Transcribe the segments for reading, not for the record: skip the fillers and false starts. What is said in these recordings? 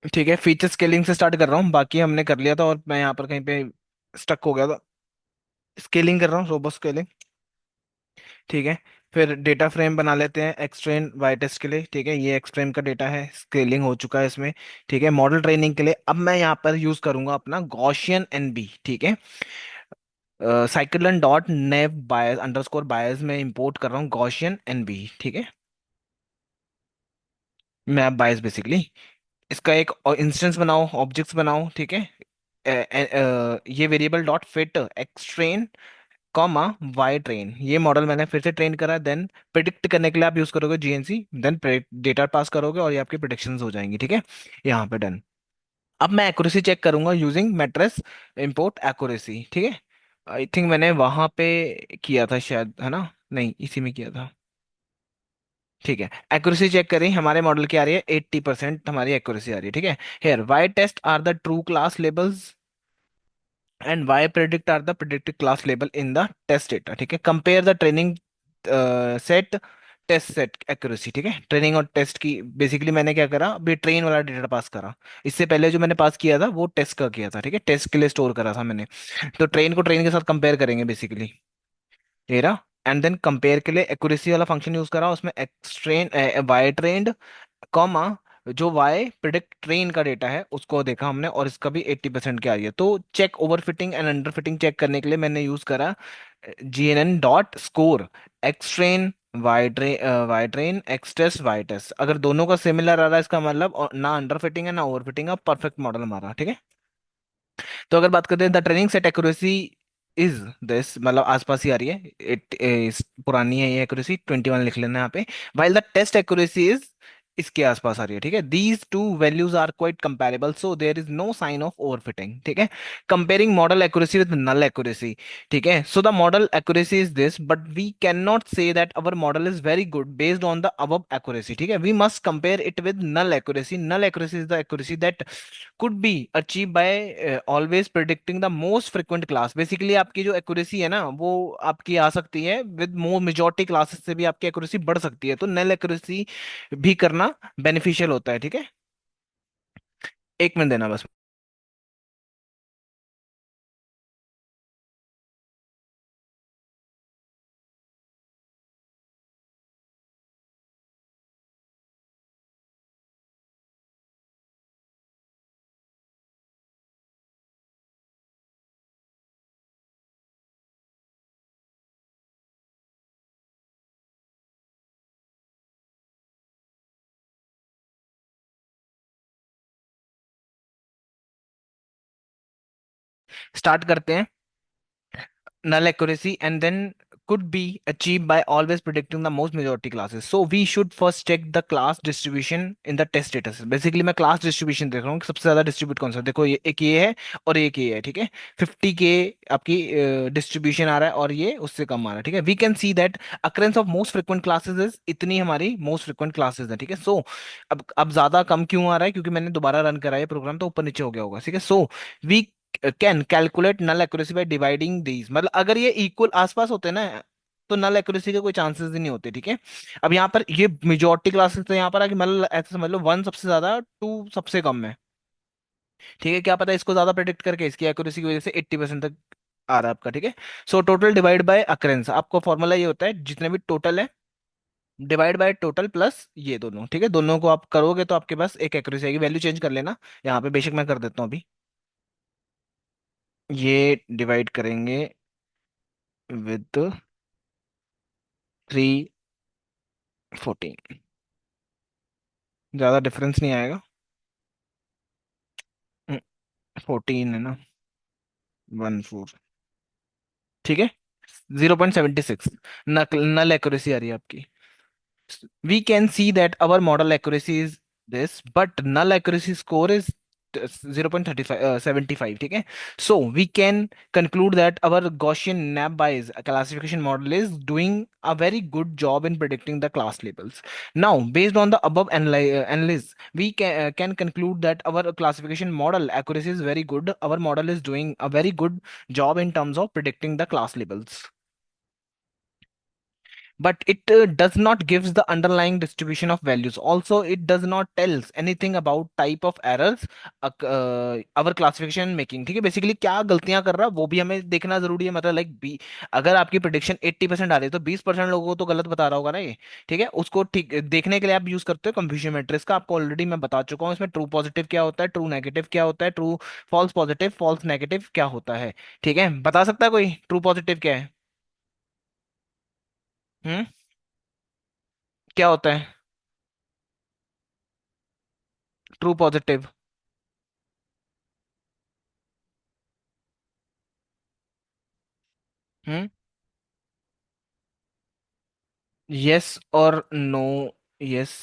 ठीक है, feature scaling से स्टार्ट कर रहा हूँ, बाकी हमने कर लिया था और मैं यहाँ पर कहीं पे स्टक हो गया था। स्केलिंग कर रहा हूँ, रोबो स्केलिंग। ठीक है, फिर डेटा फ्रेम बना लेते हैं एक्सट्रेन वाई टेस्ट के लिए। ठीक है, ये एक्सट्रेन का डेटा है, स्केलिंग हो चुका है इसमें। ठीक है, मॉडल ट्रेनिंग के लिए अब मैं यहाँ पर यूज करूंगा अपना गॉसियन एनबी। ठीक है, साइक्लन डॉट नेव बायस अंडरस्कोर बायस में इंपोर्ट कर रहा हूँ गॉसियन एनबी। ठीक है, मैप बायस बेसिकली। इसका एक इंस्टेंस बनाओ, ऑब्जेक्ट्स बनाओ। ठीक है, ये variable dot fit x train comma Y train, ये मॉडल मैंने फिर से ट्रेन करा। देन प्रिडिक्ट करने के लिए आप यूज करोगे जीएनसी, देन डेटा पास करोगे और ये आपकी प्रिडिक्शंस हो जाएंगी। ठीक है, यहाँ पे डन। अब मैं एक्यूरेसी चेक करूंगा यूजिंग मैट्रिक्स इंपोर्ट एक्यूरेसी। ठीक है, आई थिंक मैंने वहां पे किया था शायद, है ना? नहीं, इसी में किया था। ठीक है, एक्यूरेसी चेक करें, हमारे मॉडल की आ रही है 80% हमारी एक्यूरेसी आ रही है। ठीक है, here Y test are the true class labels and Y predict are the predicted class label in the test data. ठीक है, compare the training set test set accuracy. ठीक है, ट्रेनिंग और टेस्ट की बेसिकली मैंने क्या करा, अभी ट्रेन वाला डेटा पास करा। इससे पहले जो मैंने पास किया था वो टेस्ट का किया था। ठीक है, टेस्ट के लिए स्टोर करा था मैंने। तो ट्रेन को ट्रेन के साथ कंपेयर करेंगे बेसिकली, ये रहा। एंड देन कंपेयर के लिए एक्यूरेसी वाला फंक्शन यूज करा, उसमें एक्सट्रेन वाई ट्रेन्ड कॉमा जो वाई प्रिडिक्ट ट्रेन का डेटा है उसको देखा हमने, और इसका भी 80% की आ रही है। तो check overfitting and underfitting check करने के लिए मैंने यूज करा GNN dot score X train Y train X test Y test. अगर दोनों का सिमिलर आ रहा है इसका मतलब ना अंडर फिटिंग है ना ओवर फिटिंग है, परफेक्ट मॉडल हमारा। ठीक है, तो अगर बात करते हैं the training set accuracy is this, मतलब आसपास ही आ रही है। पुरानी है ये एक्यूरेसी, 21 लिख लेना यहाँ पे। While the test accuracy is इसके आसपास आ रही है। ठीक है, these two values are quite comparable, so there is no sign of overfitting. ठीक है, comparing model accuracy with null accuracy. ठीक है, so the model accuracy is this, but we can not say that our model is very good based on the above accuracy. ठीक है, we must compare it with null accuracy. Null accuracy is the accuracy that could be achieved by always predicting the most frequent class। Basically आपकी जो accuracy है ना वो आपकी आ सकती है विद मोर मेजॉरिटी क्लासेस से भी आपकी एक्यूरेसी बढ़ सकती है, तो नल एक्यूरेसी भी करना बेनिफिशियल होता है। ठीक है, एक मिनट देना बस। स्टार्ट करते हैं। Null accuracy and then could be achieved by always predicting the most majority classes. So we should first check the class distribution in the test data set। Basically मैं क्लास डिस्ट्रीब्यूशन देख रहा हूँ कि सबसे ज्यादा distribute कौन सा है। देखो ये है और एक ये है। ठीक है, 50 के आपकी डिस्ट्रीब्यूशन आ रहा है और ये उससे कम आ रहा है। ठीक है, we can see that occurrence of most frequent classes is इतनी हमारी मोस्ट फ्रिक्वेंट क्लासेस है। ठीक है, सो अब ज्यादा कम क्यों आ रहा है, क्योंकि मैंने दोबारा रन करा है प्रोग्राम तो ऊपर नीचे हो गया होगा। ठीक है, so we can calculate null accuracy by dividing these, मतलब अगर ये इक्वल आसपास होते ना तो नल एक्यूरेसी के कोई चांसेस ही नहीं होते। ठीक है, अब यहाँ पर ये मेजोरिटी क्लासेस तो यहाँ पर आके मतलब ऐसे समझ लो 1 सबसे ज्यादा, 2 सबसे कम है। ठीक है, क्या पता इसको ज्यादा प्रेडिक्ट करके इसकी एक्यूरेसी की वजह से 80% तक आ रहा है आपका। ठीक है, so total divide by occurrence, आपको फॉर्मूला ये होता है जितने भी टोटल है डिवाइड बाय टोटल प्लस ये दोनों। ठीक है, दोनों को आप करोगे तो आपके पास एक एक्यूरेसी आएगी। वैल्यू चेंज कर लेना यहाँ पे, बेशक मैं कर देता हूँ अभी। ये डिवाइड करेंगे विद 314, ज्यादा डिफरेंस नहीं आएगा। 14 है ना, 14। ठीक है, 0.76 नल एक्यूरेसी आ रही है आपकी। We can see that our model accuracy is this, but null accuracy score is 0.35 75। ठीक है, so we can conclude that our Gaussian naive Bayes classification model is doing a very good job in predicting the class labels. Now based on the above analysis we can conclude that our classification model accuracy is very good. Our model is doing a very good job in terms of predicting the class labels। but it does not gives the underlying distribution of values. Also it does not tells anything about type of errors our classification making। ठीक है, basically क्या गलतियां कर रहा है वो भी हमें देखना जरूरी है। मतलब लाइक बी, अगर आपकी प्रिडिक्शन 80% आ रही है तो 20% लोगों को तो गलत बता रहा होगा ना ये। ठीक है, उसको ठीक देखने के लिए आप यूज करते हो कंफ्यूजन मैट्रिक्स का। आपको ऑलरेडी मैं बता चुका हूँ इसमें ट्रू पॉजिटिव क्या होता है, ट्रू नेगेटिव क्या होता है, true false positive false negative क्या होता है। ठीक है, बता सकता है कोई ट्रू पॉजिटिव क्या है? हम्म, क्या होता है ट्रू पॉजिटिव? हम्म, यस और नो, यस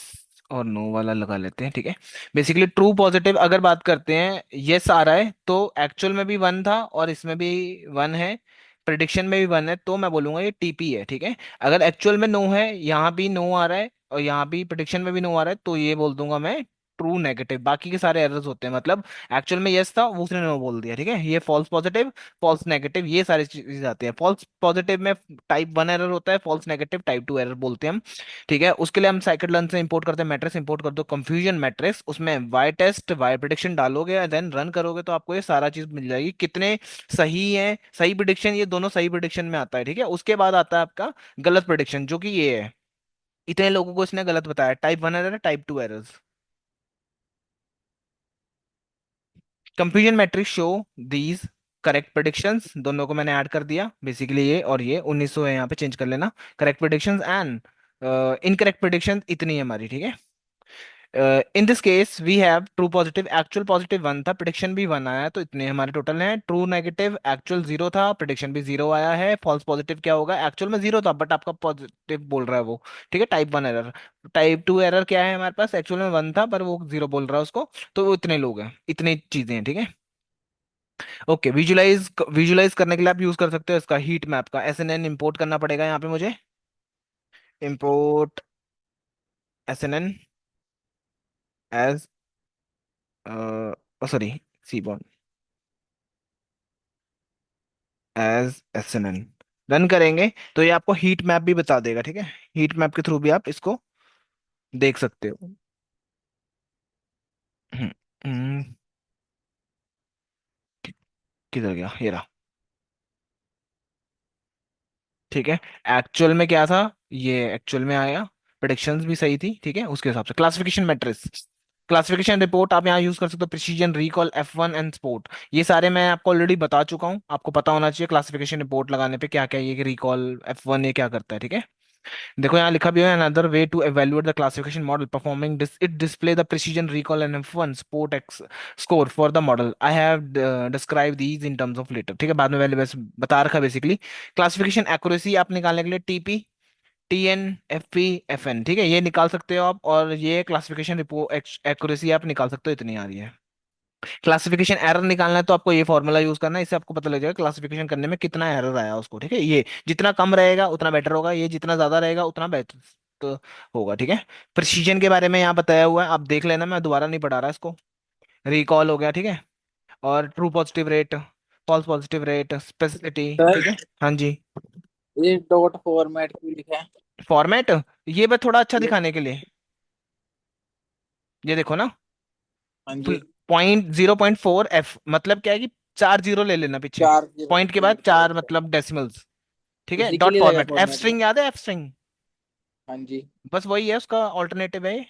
और नो वाला लगा लेते हैं। ठीक है, बेसिकली ट्रू पॉजिटिव अगर बात करते हैं, यस आ रहा है तो एक्चुअल में भी वन था और इसमें भी वन है, प्रिडिक्शन में भी वन है, तो मैं बोलूंगा ये टीपी है। ठीक है, अगर एक्चुअल में नो है, यहाँ भी नो आ रहा है और यहाँ भी प्रिडिक्शन में भी नो आ रहा है, तो ये बोल दूंगा मैं ट्रू नेगेटिव। बाकी के सारे एरर्स होते हैं, मतलब एक्चुअल में यस था वो उसने नो बोल दिया। ठीक है, ये फॉल्स पॉजिटिव फॉल्स नेगेटिव ये सारी चीजें आती हैं। फॉल्स पॉजिटिव में टाइप वन एरर होता है, false negative type two error बोलते हैं हम। ठीक है, उसके लिए हम साइकिट लर्न से इंपोर्ट करते हैं मैट्रिक्स, इंपोर्ट कर दो कंफ्यूजन मैट्रिक्स, उसमें वाई टेस्ट वाई प्रिडिक्शन डालोगे देन रन करोगे तो आपको ये सारा चीज मिल जाएगी, कितने सही है, सही प्रिडिक्शन, ये दोनों सही प्रिडिक्शन में आता है। ठीक है, उसके बाद आता है आपका गलत प्रिडिक्शन जो कि ये है, इतने लोगों को इसने गलत बताया, type one error type two errors. Confusion matrix show these correct predictions, दोनों को मैंने ऐड कर दिया बेसिकली, ये और ये 1900 है, यहाँ पे चेंज कर लेना। Correct predictions and incorrect prediction इतनी है हमारी। ठीक है, in this case we have true positive actual positive one था, प्रिडिक्शन भी वन आया, तो इतने हमारे टोटल हैं। ट्रू नेगेटिव एक्चुअल जीरो था, प्रिडिक्शन भी जीरो आया है। फॉल्स पॉजिटिव क्या होगा, एक्चुअल में जीरो था बट आपका पॉजिटिव बोल रहा है वो। ठीक है, type one error. Type two error क्या है हमारे पास, एक्चुअल में वन था पर वो जीरो बोल रहा है उसको, तो वो इतने लोग हैं, इतनी चीजें हैं। ठीक है, ओके, विजुलाइज विजुलाइज करने के लिए आप यूज कर सकते हो इसका हीट मैप का, एस एन एन इम्पोर्ट करना पड़ेगा यहाँ पे मुझे। Import S N N as, sorry, seaborn as S N N. Run करेंगे तो ये आपको हीट मैप भी बता देगा। ठीक है, हीट मैप के थ्रू भी आप इसको देख सकते हो। हम्म, हम्म, कि- किधर गया ये रहा। ठीक है, एक्चुअल में क्या था, ये एक्चुअल में आया, प्रेडिक्शंस भी सही थी। ठीक है, उसके हिसाब से क्लासिफिकेशन मैट्रिक्स, क्लासिफिकेशन रिपोर्ट आप यहाँ यूज कर सकते हो, precision recall F1 and sport, ये सारे मैं आपको ऑलरेडी बता चुका हूँ, आपको पता होना चाहिए क्लासिफिकेशन रिपोर्ट लगाने पे क्या क्या ये रिकॉल F1 ये क्या करता है। ठीक है, देखो यहाँ लिखा भी है, another way to evaluate the classification model performing this it display the precision recall and F1 support x score for the model I have describe these in terms of later. ठीक है, बाद में मैंने बस बता रखा बेसिकली। क्लासिफिकेशन एक्यूरेसी आप निकालने के लिए टीपी TN FP FN, ठीक है, ये निकाल सकते हो आप, और ये क्लासिफिकेशन रिपोर्ट एक्यूरेसी आप निकाल सकते हो, इतनी आ रही है। क्लासिफिकेशन एरर निकालना है तो आपको ये फॉर्मूला यूज करना है, इससे आपको पता लग जाएगा क्लासिफिकेशन करने में कितना एरर आया उसको। ठीक है, ये जितना कम रहेगा उतना बेटर होगा, ये जितना ज्यादा रहेगा उतना बेटर तो होगा। ठीक है, प्रिसीजन के बारे में यहाँ बताया हुआ है, आप देख लेना, मैं दोबारा नहीं पढ़ा रहा इसको। रिकॉल हो गया, ठीक है, और true positive rate, false positive rate, specificity. Sir, ठीक है, हाँ जी। ये डॉट फॉर्मेट क्यों लिखा है? फॉर्मेट, ये बस थोड़ा अच्छा ये दिखाने के लिए, ये देखो ना, हाँ जी। पॉइंट 0.4 F, मतलब क्या है कि चार जीरो ले लेना पीछे, चार जीरो पॉइंट के बाद ठीक है, चार ठीक है। मतलब डेसिमल्स। ठीक है, इसी के डॉट लिए लगा फॉर्मेट, एफ फॉर्मेट में। स्ट्रिंग याद है, एफ स्ट्रिंग, हाँ जी। बस वही है उसका ऑल्टरनेटिव है ये।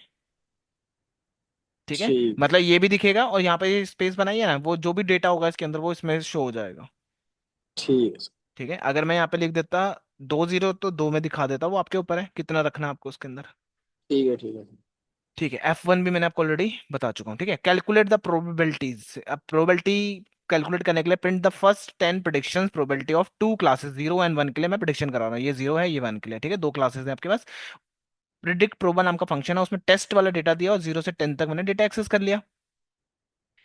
ठीक है, ठीक है, मतलब ये भी दिखेगा और यहाँ पे स्पेस बनाई है ना, वो जो भी डेटा होगा इसके अंदर वो इसमें शो हो जाएगा। ठीक है सर। ठीक है, अगर मैं यहाँ पे लिख देता दो जीरो तो दो में दिखा देता, वो आपके ऊपर है कितना रखना है आपको उसके अंदर। ठीक है, ठीक है। ठीक है, F1 भी मैंने आपको ऑलरेडी बता चुका हूँ। ठीक है, कैलकुलेट द प्रोबेबिलिटीज, अब प्रोबेबिलिटी कैलकुलेट करने के लिए print the first 10 predictions probability of two classes, zero and one के लिए मैं प्रिडिक्शन करा रहा हूँ, ये जीरो है ये वन के लिए। ठीक है, दो क्लासेस हैं आपके पास। प्रिडिक्ट प्रोबा नाम का फंक्शन है, उसमें टेस्ट वाला डेटा दिया और 0 से 10 तक मैंने डेटा एक्सेस कर लिया।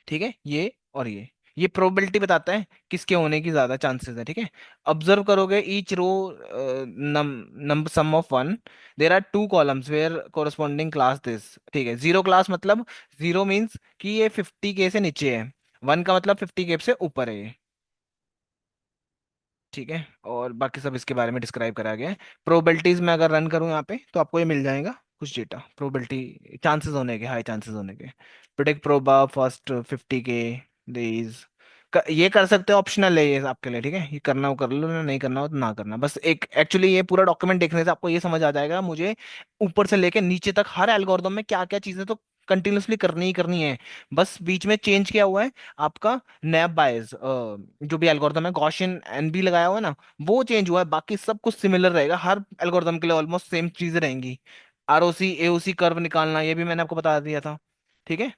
ठीक है, ये और ये प्रोबेबिलिटी बताता है किसके होने की ज्यादा चांसेस है। ठीक है, ऑब्जर्व करोगे each row number sum of one, there are two columns where corresponding class this. ठीक है, जीरो क्लास मतलब, जीरो मीन्स कि ये 50K से नीचे है, वन का मतलब 50K से ऊपर है ये। ठीक है, और बाकी सब इसके बारे में डिस्क्राइब करा गया है। प्रोबेबिलिटीज में अगर रन करूँ यहाँ पे तो आपको ये मिल जाएगा कुछ डेटा, प्रोबेबिलिटी चांसेस होने के, हाई चांसेस होने के। प्रिडिक्ट प्रोबा फर्स्ट 50 के डेज, ये कर सकते हो, ऑप्शनल है ये आपके लिए, ठीक है। ये करना हो कर लो, ना नहीं करना हो तो ना करना। बस एक एक्चुअली ये पूरा डॉक्यूमेंट देखने से आपको ये समझ आ जाएगा मुझे ऊपर से लेके नीचे तक हर एल्गोरिदम में क्या क्या चीजें तो कंटिन्यूअसली करनी ही करनी है। बस बीच में चेंज किया हुआ है आपका नैप बायस, जो भी एल्गोरिदम है गॉसियन एनबी लगाया हुआ है ना, वो चेंज हुआ है, बाकी सब कुछ सिमिलर रहेगा हर एल्गोरिदम के लिए, ऑलमोस्ट सेम चीजें रहेंगी। आरओसी एओसी कर्व निकालना ये भी मैंने आपको बता दिया था, ठीक है।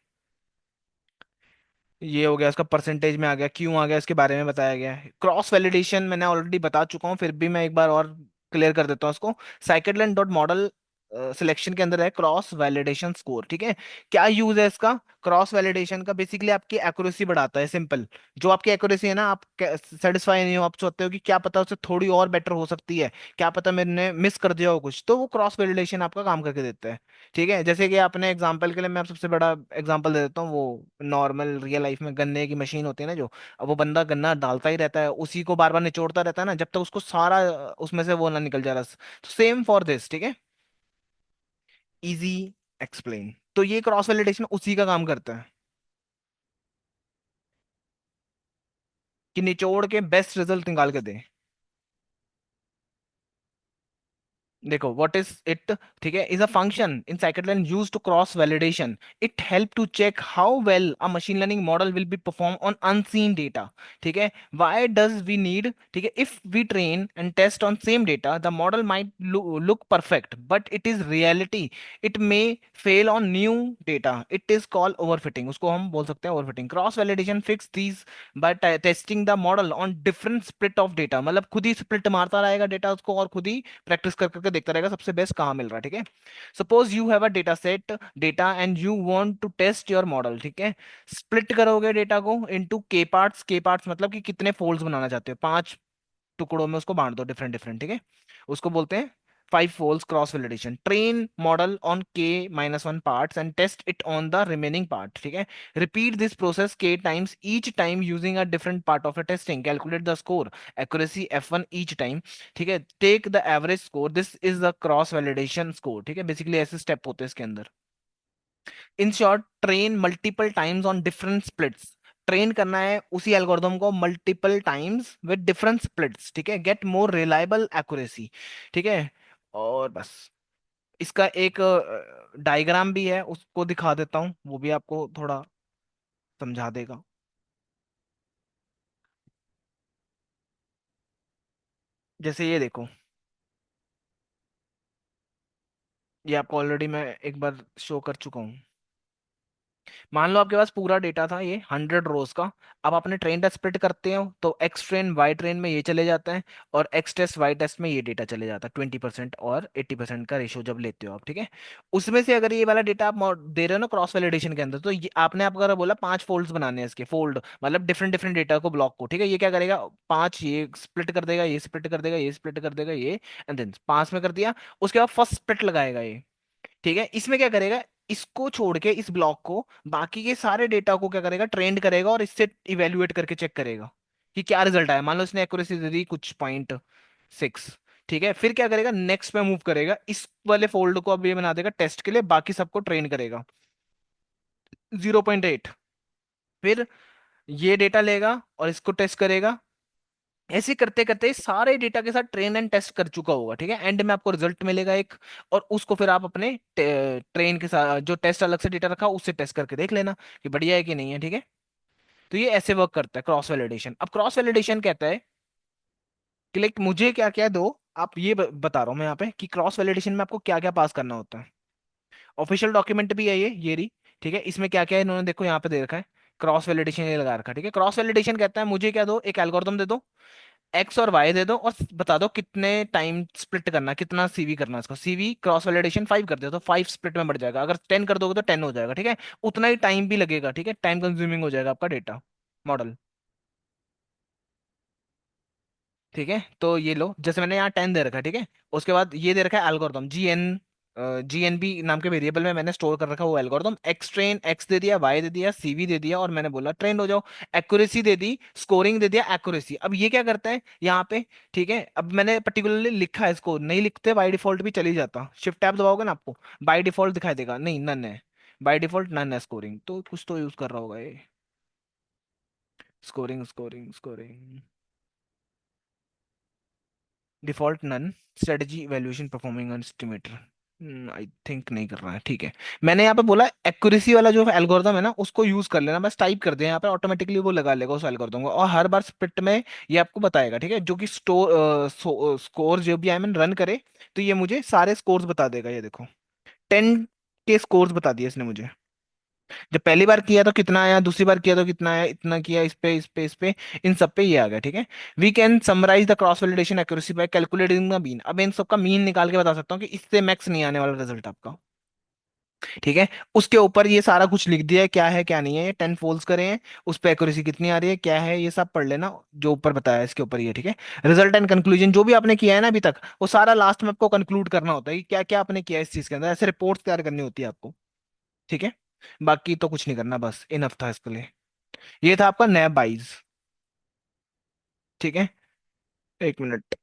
ये हो गया, इसका परसेंटेज में आ गया, क्यों आ गया इसके बारे में बताया गया है। क्रॉस वैलिडेशन मैंने ऑलरेडी बता चुका हूँ, फिर भी मैं एक बार और क्लियर कर देता हूँ इसको। साइकिटलेन डॉट मॉडल सिलेक्शन के अंदर है क्रॉस वैलिडेशन स्कोर, ठीक है। क्या यूज है इसका? क्रॉस वैलिडेशन का बेसिकली आपकी एक्यूरेसी बढ़ाता है, सिंपल। जो आपकी एक्यूरेसी है ना, आप सेटिस्फाई नहीं हो, आप सोचते हो कि क्या पता उससे थोड़ी और बेटर हो सकती है, क्या पता मैंने मिस कर दिया हो कुछ, तो वो क्रॉस वैलिडेशन आपका काम करके देता है, ठीक है। जैसे कि आपने एग्जांपल के लिए मैं आप सबसे बड़ा एग्जांपल दे देता हूँ, वो नॉर्मल रियल लाइफ में गन्ने की मशीन होती है ना जो, अब वो बंदा गन्ना डालता ही रहता है, उसी को बार बार निचोड़ता रहता है ना, जब तक उसको सारा उसमें से वो ना निकल जाए रस। तो सेम फॉर दिस, ठीक है। इजी एक्सप्लेन, तो ये क्रॉस वैलिडेशन उसी का काम करता है कि निचोड़ के बेस्ट रिजल्ट निकाल के दे। देखो व्हाट इज इट, ठीक है, is a function in scikit-learn use to cross validation. It help to check how well a machine learning model will be perform on unseen data, ठीक है। व्हाई डज वी नीड, ठीक है, if we train and test on same data the model might look perfect but it is reality, it may fail on new data, it is called overfitting, उसको हम बोल सकते हैं overfitting. Cross validation fix these by testing the model on different split of data, मतलब खुद ही split मारता रहेगा data उसको, और खुद ही प्रैक्टिस कर करके देखता रहेगा सबसे बेस्ट कहाँ मिल रहा है, ठीक है। Suppose you have a data set data and you want to test your model, ठीक है। स्प्लिट करोगे डेटा को इनटू के पार्ट्स, के पार्ट्स मतलब कि कितने फोल्ड्स बनाना चाहते हो, 5 टुकड़ों में उसको बांट दो, डिफरेंट डिफरेंट, ठीक है। उसको बोलते हैं 5 folds cross validation. Train model on k-1 parts and test it on the remaining part, ठीक है। Repeat this process k times each time using a different part of a testing, calculate the score accuracy f1 each time, ठीक है। Take the average score, this is the cross validation score, ठीक है। Basically ऐसे step होते हैं इसके अंदर। In short, train multiple times on different splits, train करना है उसी एल्गोरिदम को multiple times with different splits, ठीक है, गेट मोर रिलायबल एक्यूरेसी, ठीक है। और बस इसका एक डायग्राम भी है, उसको दिखा देता हूँ, वो भी आपको थोड़ा समझा देगा। जैसे ये देखो, ये आपको ऑलरेडी मैं एक बार शो कर चुका हूँ। मान लो आपके पास पूरा डेटा था ये 100 रोज का। अब आपने ट्रेन टेस्ट स्प्लिट करते हो तो एक्स ट्रेन वाई ट्रेन में ये चले जाता है, और एक्स टेस्ट वाई टेस्ट में ये डेटा चले जाता है, 20% और 80% का रेशियो जब लेते हो आप, ठीक है। उसमें से अगर ये वाला डेटा आप दे रहे हो ना क्रॉस वैलिडेशन के अंदर, तो ये आपने आप अगर बोला 5 फोल्ड्स बनाने हैं इसके, फोल्ड मतलब डिफरेंट डिफरेंट डेटा को, ब्लॉक को, ठीक है। ये क्या करेगा, 5 ये स्प्लिट कर देगा, ये स्प्लिट कर देगा, ये स्प्लिट कर देगा, ये एंड देन 5 में कर दिया। उसके बाद फर्स्ट स्प्लिट लगाएगा ये, ठीक है। इसमें क्या करेगा, इसको छोड़ के इस ब्लॉक को बाकी के सारे डेटा को क्या करेगा, ट्रेंड करेगा और इससे इवेल्युएट करके चेक करेगा कि क्या रिजल्ट आया। मान लो इसने एक्यूरेसी दे दी कुछ 0.6, ठीक है। फिर क्या करेगा, नेक्स्ट पे मूव करेगा, इस वाले फोल्ड को अब ये बना देगा टेस्ट के लिए, बाकी सबको ट्रेन करेगा 0.8। फिर ये डेटा लेगा और इसको टेस्ट करेगा। ऐसे करते करते सारे डेटा के साथ ट्रेन एंड टेस्ट कर चुका होगा, ठीक है। एंड में आपको रिजल्ट मिलेगा एक, और उसको फिर आप अपने ट्रेन के साथ जो टेस्ट अलग से डेटा रखा उससे टेस्ट करके देख लेना कि बढ़िया है कि नहीं है, ठीक है। तो ये ऐसे वर्क करता है क्रॉस वैलिडेशन। अब क्रॉस वैलिडेशन कहता है कि लाइक मुझे क्या क्या दो, आप ये बता रहा हूँ मैं यहाँ पे कि क्रॉस वैलिडेशन में आपको क्या क्या पास करना होता है। ऑफिशियल डॉक्यूमेंट भी है ये रही, ठीक है। इसमें क्या क्या है इन्होंने देखो यहाँ पे दे रखा है, क्रॉस वैलिडेशन ये लगा रखा है, ठीक है। क्रॉस वैलिडेशन कहता है मुझे क्या दो, एक एल्गोरिथम दे दो, एक्स और वाई दे दो, और बता दो कितने टाइम स्प्लिट करना, कितना सीवी करना है इसको। सीवी क्रॉस वैलिडेशन 5 कर दो तो 5 स्प्लिट में बढ़ जाएगा, अगर 10 कर दोगे तो 10 हो जाएगा, ठीक है। उतना ही टाइम भी लगेगा, ठीक है, टाइम कंज्यूमिंग हो जाएगा आपका डेटा मॉडल, ठीक है। तो ये लो, जैसे मैंने यहाँ 10 दे रखा है, ठीक है। उसके बाद ये दे रखा है एल्गोरिथम GN GNB नाम के वेरिएबल में मैंने स्टोर कर रखा वो एल्गोरिदम, एक्स ट्रेन, एक्स दे दिया, वाई दे दिया, सीवी दे दिया, और मैंने बोला ट्रेंड हो जाओ। एक्यूरेसी दे दी, स्कोरिंग दे दिया, एक्यूरेसी। अब ये क्या करता है यहाँ पे, ठीक है, अब मैंने पर्टिकुलरली लिखा है इसको, नहीं लिखते बाय डिफॉल्ट भी चली जाता, शिफ्ट टैब दबाओगे ना आपको बाय डिफॉल्ट दिखाई देगा, नहीं नन है, बाय डिफॉल्ट नन है स्कोरिंग, तो कुछ तो यूज कर रहा होगा ये। Scoring scoring scoring, default none, strategy evaluation performing on estimator, I think नहीं कर रहा है, ठीक है। मैंने यहाँ पे बोला एक्यूरेसी वाला जो एल्गोरिदम है ना उसको यूज कर लेना, बस टाइप कर दे यहाँ पे, ऑटोमेटिकली वो लगा लेगा उस एल्गोरिदम को, और हर बार स्प्लिट में ये आपको बताएगा, ठीक है, जो कि स्कोर जो भी आई मीन रन करे, तो ये मुझे सारे स्कोर्स बता देगा। ये देखो 10 के स्कोर्स बता दिए इसने मुझे। जब पहली बार किया तो कितना आया, दूसरी बार किया तो कितना आया, इतना किया, इस पे इस पे इस पे, इन सब पे ये आ गया, ठीक है। We can summarise the cross validation accuracy by calculating the mean. अब इन सब का मीन निकाल के बता सकता हूँ कि इससे मैक्स नहीं आने वाला रिजल्ट आपका, ठीक है। उसके ऊपर ये सारा कुछ लिख दिया है, क्या है क्या नहीं है, ये 10 फोल्ड्स करे हैं, उस पे एक्यूरेसी कितनी आ रही है, क्या है, ये सब पढ़ लेना जो ऊपर बताया है इसके ऊपर, ये ठीक है। रिजल्ट एंड कंक्लूजन जो भी आपने किया है ना अभी तक, वो सारा लास्ट में आपको कंक्लूड करना होता है कि क्या क्या आपने किया इस चीज के अंदर, ऐसे रिपोर्ट तैयार करनी होती है आपको, ठीक है। बाकी तो कुछ नहीं करना, बस इनफ था इसके लिए। ये था आपका नैब बाईस, ठीक है। एक मिनट।